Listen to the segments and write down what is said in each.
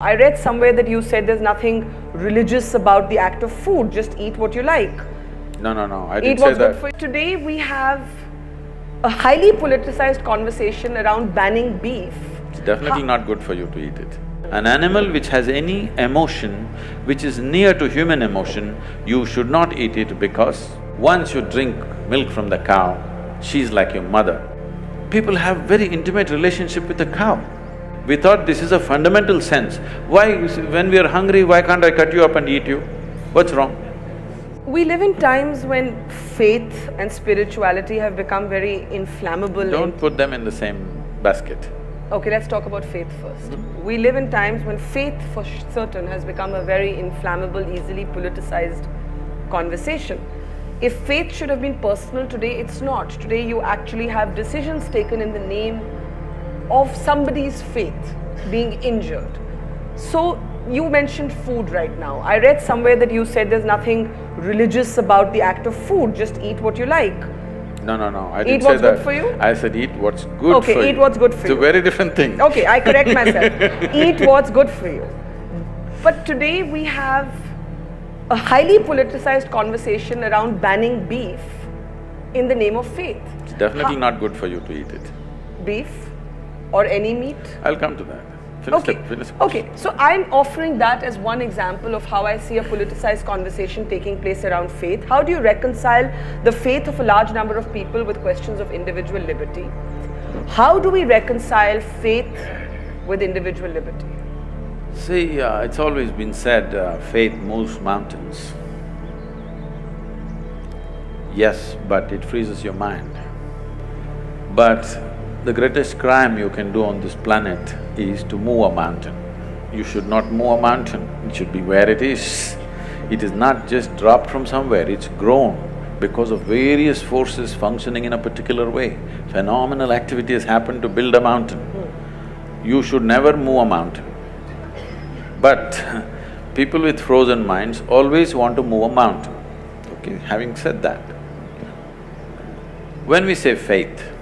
I read somewhere that you said there's nothing religious about the act of food, just eat what you like. No, I Eat didn't what's say good that. for you. Today we have a highly politicized conversation around banning beef. It's definitely not good for you to eat it. An animal which has any emotion which is near to human emotion, you should not eat it because once you drink milk from the cow, she's like your mother. People have very intimate relationship with the cow. We thought this is a fundamental sense. Why, when we are hungry, why can't I cut you up and eat you? What's wrong? We live in times when faith and spirituality have become very inflammable. Don't put them in the same basket. Okay, let's talk about faith first. We live in times when faith for certain has become a very inflammable, easily politicized conversation. If faith should have been personal today, it's not. Today you actually have decisions taken in the name of somebody's faith being injured. So you mentioned food right now. I read somewhere that you said there's nothing religious about the act of food, just eat what you like. No, I didn't Eat say what's that. good for you? I said eat what's good Okay, for you. eat what's good for you. It's a very different thing. Okay, I correct myself. Eat what's good for you. But today we have a highly politicized conversation around banning beef in the name of faith. It's definitely not good for you to eat it. Beef or any meat? I'll come to that. Finish. Okay, so I'm offering that as one example of how I see a politicized conversation taking place around faith. How do you reconcile the faith of a large number of people with questions of individual liberty? How do we reconcile faith with individual liberty? See, it's always been said, faith moves mountains. Yes, but it freezes your mind. But the greatest crime you can do on this planet is to move a mountain. You should not move a mountain, it should be where it is. It is not just dropped from somewhere, it's grown because of various forces functioning in a particular way. Phenomenal activity has happened to build a mountain. You should never move a mountain. But people with frozen minds always want to move a mountain. Okay, having said that, when we say faith,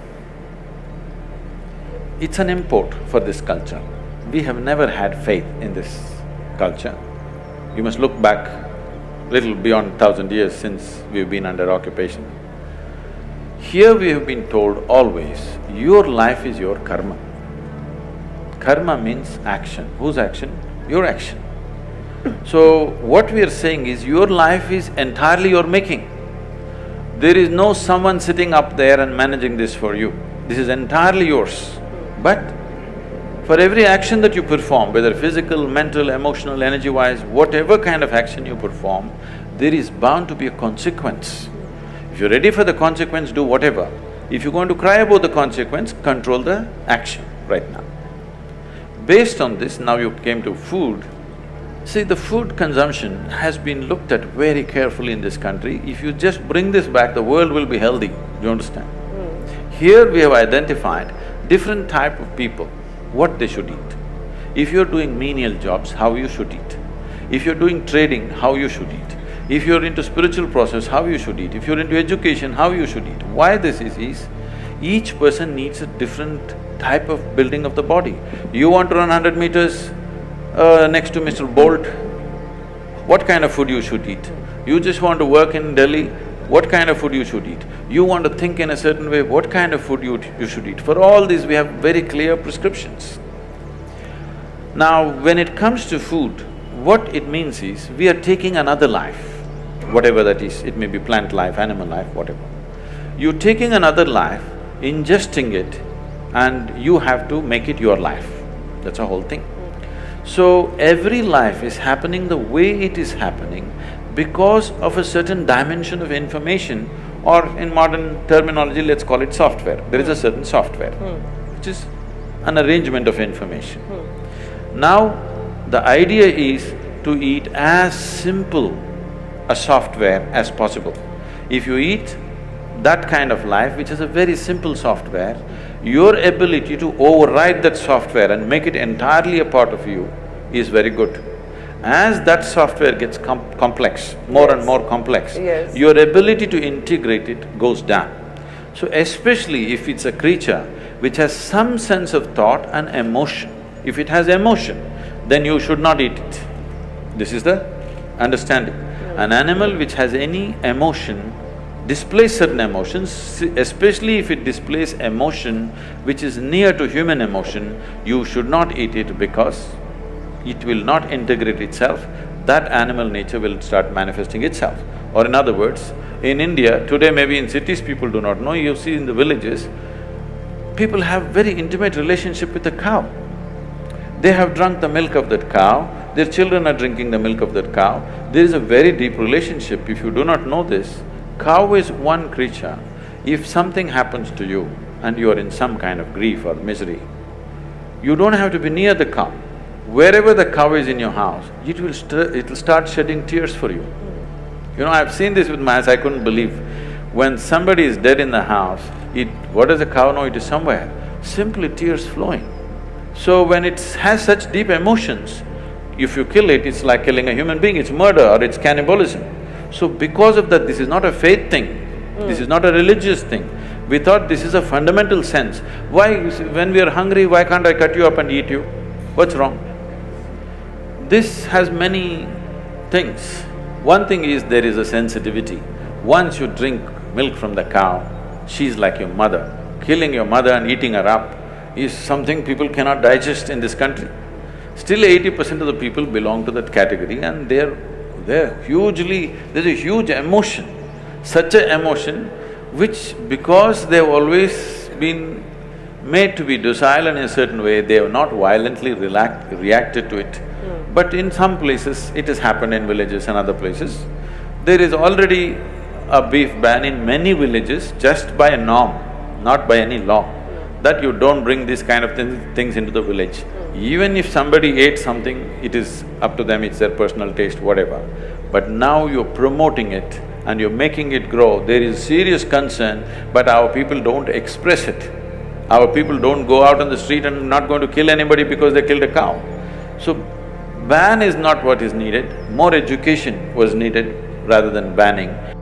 it's an import for this culture. We have never had faith in this culture. You must look back little beyond 1,000 years since we've been under occupation. Here we have been told always, your life is your karma. Karma means action. Whose action? Your action. So what we are saying is, your life is entirely your making. There is no someone sitting up there and managing this for you. This is entirely yours. But for every action that you perform, whether physical, mental, emotional, energy-wise, whatever kind of action you perform, there is bound to be a consequence. If you're ready for the consequence, do whatever. If you're going to cry about the consequence, control the action right now. Based on this, now you came to food. See, the food consumption has been looked at very carefully in this country. If you just bring this back, the world will be healthy, do you understand? Here we have identified different type of people, what they should eat. If you're doing menial jobs, how you should eat. If you're doing trading, how you should eat. If you're into spiritual process, how you should eat. If you're into education, how you should eat. Why this is each person needs a different type of building of the body. You want to run 100 meters next to Mr. Bolt, what kind of food you should eat? You just want to work in Delhi, what kind of food you should eat? You want to think in a certain way, what kind of food you should eat? For all these, we have very clear prescriptions. Now, when it comes to food, what it means is, we are taking another life, whatever that is, it may be plant life, animal life, whatever. You're taking another life, ingesting it, and you have to make it your life. That's a whole thing. So, every life is happening the way it is happening because of a certain dimension of information, or in modern terminology, let's call it software. There is a certain software, which is an arrangement of information. Now, the idea is to eat as simple a software as possible. If you eat that kind of life, which is a very simple software, your ability to override that software and make it entirely a part of you is very good. As that software gets complex, more and more complex, your ability to integrate it goes down. So especially if it's a creature which has some sense of thought and emotion, if it has emotion, then you should not eat it. This is the understanding. An animal which has any emotion displays certain emotions, especially if it displays emotion which is near to human emotion, you should not eat it because it will not integrate itself, that animal nature will start manifesting itself. Or in other words, in India, today maybe in cities people do not know, you see in the villages, people have very intimate relationship with the cow. They have drunk the milk of that cow, their children are drinking the milk of that cow. There is a very deep relationship. If you do not know this, cow is one creature. If something happens to you and you are in some kind of grief or misery, you don't have to be near the cow. Wherever the cow is in your house, it'll start shedding tears for you. You know, I've seen this with my eyes, I couldn't believe. When somebody is dead in the house, what does the cow know? It is somewhere, simply tears flowing. So when it has such deep emotions, if you kill it, it's like killing a human being, it's murder or it's cannibalism. So because of that, this is not a faith thing, this is not a religious thing. We thought this is a fundamental sense. Why, when we are hungry, why can't I cut you up and eat you? What's wrong? This has many things. One thing is there is a sensitivity. Once you drink milk from the cow, she's like your mother. Killing your mother and eating her up is something people cannot digest in this country. Still 80% of the people belong to that category and they're hugely… there's a huge emotion, such an emotion which because they've always been made to be docile in a certain way, they have not violently reacted to it. But in some places, it has happened in villages and other places. There is already a beef ban in many villages just by a norm, not by any law, that you don't bring these kind of things into the village. Even if somebody ate something, it is up to them, it's their personal taste, whatever. But now you're promoting it and you're making it grow, there is serious concern, but our people don't express it. Our people don't go out on the street and not going to kill anybody because they killed a cow. So, ban is not what is needed, more education was needed rather than banning.